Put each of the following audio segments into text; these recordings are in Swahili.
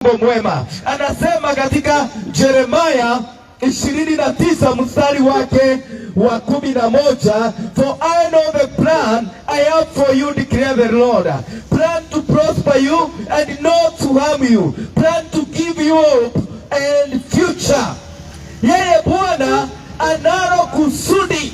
mwema. Anasema katika Yeremia 29 mstari wake wa 11, for I know the plan I have for you, declare the Lord, plan to prosper you and not to harm you, plan to give you hope and future. Yeye Bwana analo kusudi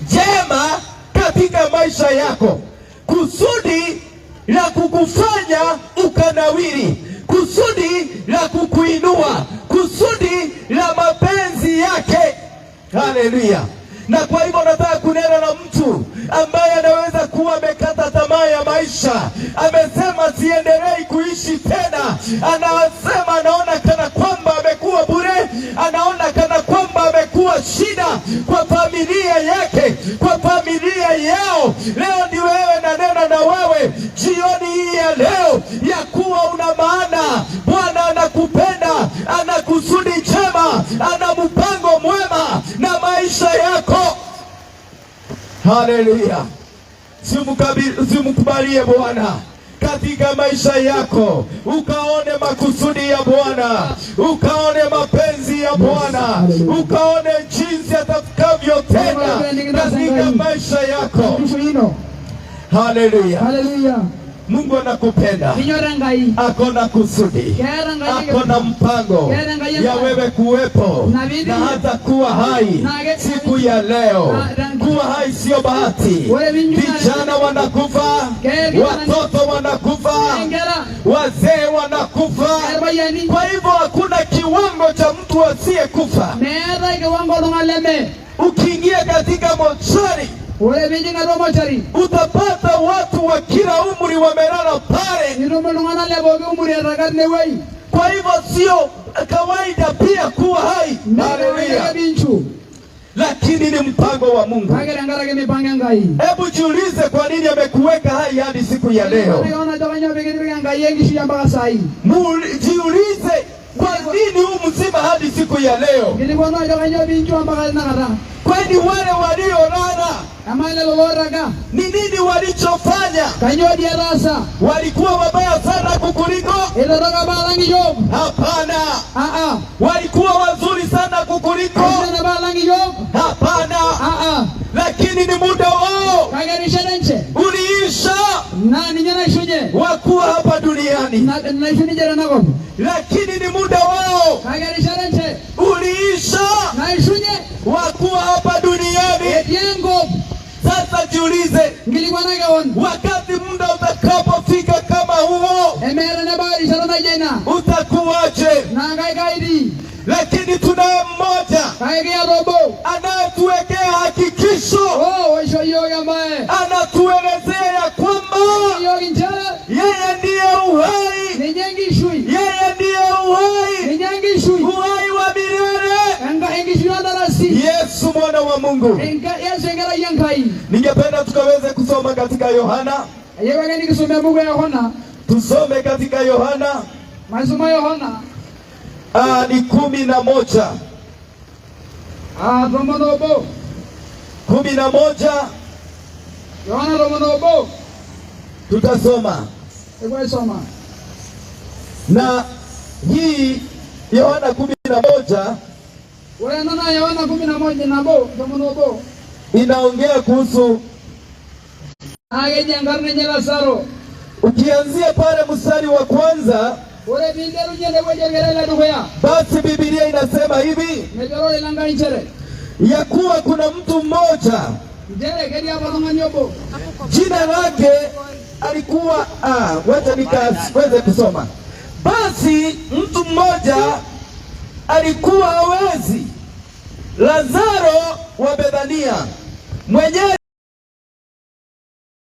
jema katika maisha yako, kusudi la kukufanya ukanawiri, kusudi la kukuinua, kusudi la mapenzi yake. Haleluya. Na kwa hivyo nataka kunena na mtu ambaye anaweza kuwa amekata tamaa ya maisha, amesema siendelei kuishi tena, anasema anaona kana kwamba amekuwa bure, anaona kana kwamba amekuwa shida kwa familia yake, kwa familia yao. Leo ni wewe na nena na wewe jioni hii ya leo ya kuwa una maana. Bwana anakupenda, ana kusudi jema, ana mpango mwema na maisha yako. Haleluya. Simkubalie Bwana katika maisha yako, ukaone makusudi ya Bwana, ukaone mapenzi ya Bwana, ukaone jinsi atakavyotenda katika maisha yako. Haleluya. Haleluya. Mungu anakupenda, ako na kusudi, ako na mpango ya wewe kuwepo na hata kuwa hai siku ya leo. Kuwa hai sio bahati. Vijana wanakufa, watoto wanakufa, wazee wanakufa. Kwa hivyo hakuna kiwango cha mtu asiyekufa. Ukiingia katika mochari, utapata watu wa kila umri wamelala pale. Kwa hivyo sio kawaida pia kuwa hai. Haleluya. Lakini ni mpango wa Mungu. Hebu jiulize kwa nini amekuweka hai hadi siku ya leo. Jiulize kwa nini mzima hadi siku ya leo. Kwani wale waliolala ni nini walichofanya? Walikuwa wabaya sana kukuliko? Hapana. Walikuwa wazuri sana kukuliko? Hapana. Lakini ni muda wao uliisha wakuwa hapa duniani. Lakini ni muda wao uliisha wakuwa hapa duniani. Sasa jiulize, wakati muda utakapofika kama huo, utakuwaje? Lakini tunaye mmoja anayetuwekea hakikisho, anatuelezea ya kwamba yeye ndiye uhai, yeye ndiye uhai wa milele. Yesu mwana wa Mungu. Ningependa tukaweze kusoma katika Yohana. Tusome katika Yohana. Ni 11. 11. Yohana tutasoma. Na hii Yohana 11 inaongea kuhusu, ukianzia pale mstari wa kwanza, basi Biblia inasema hivi ya kuwa kuna mtu mmoja jina lake alikuwa wacha nikaweze kusoma. Basi mtu mmoja alikuwa hawezi, Lazaro wa Bethania, mwenyewe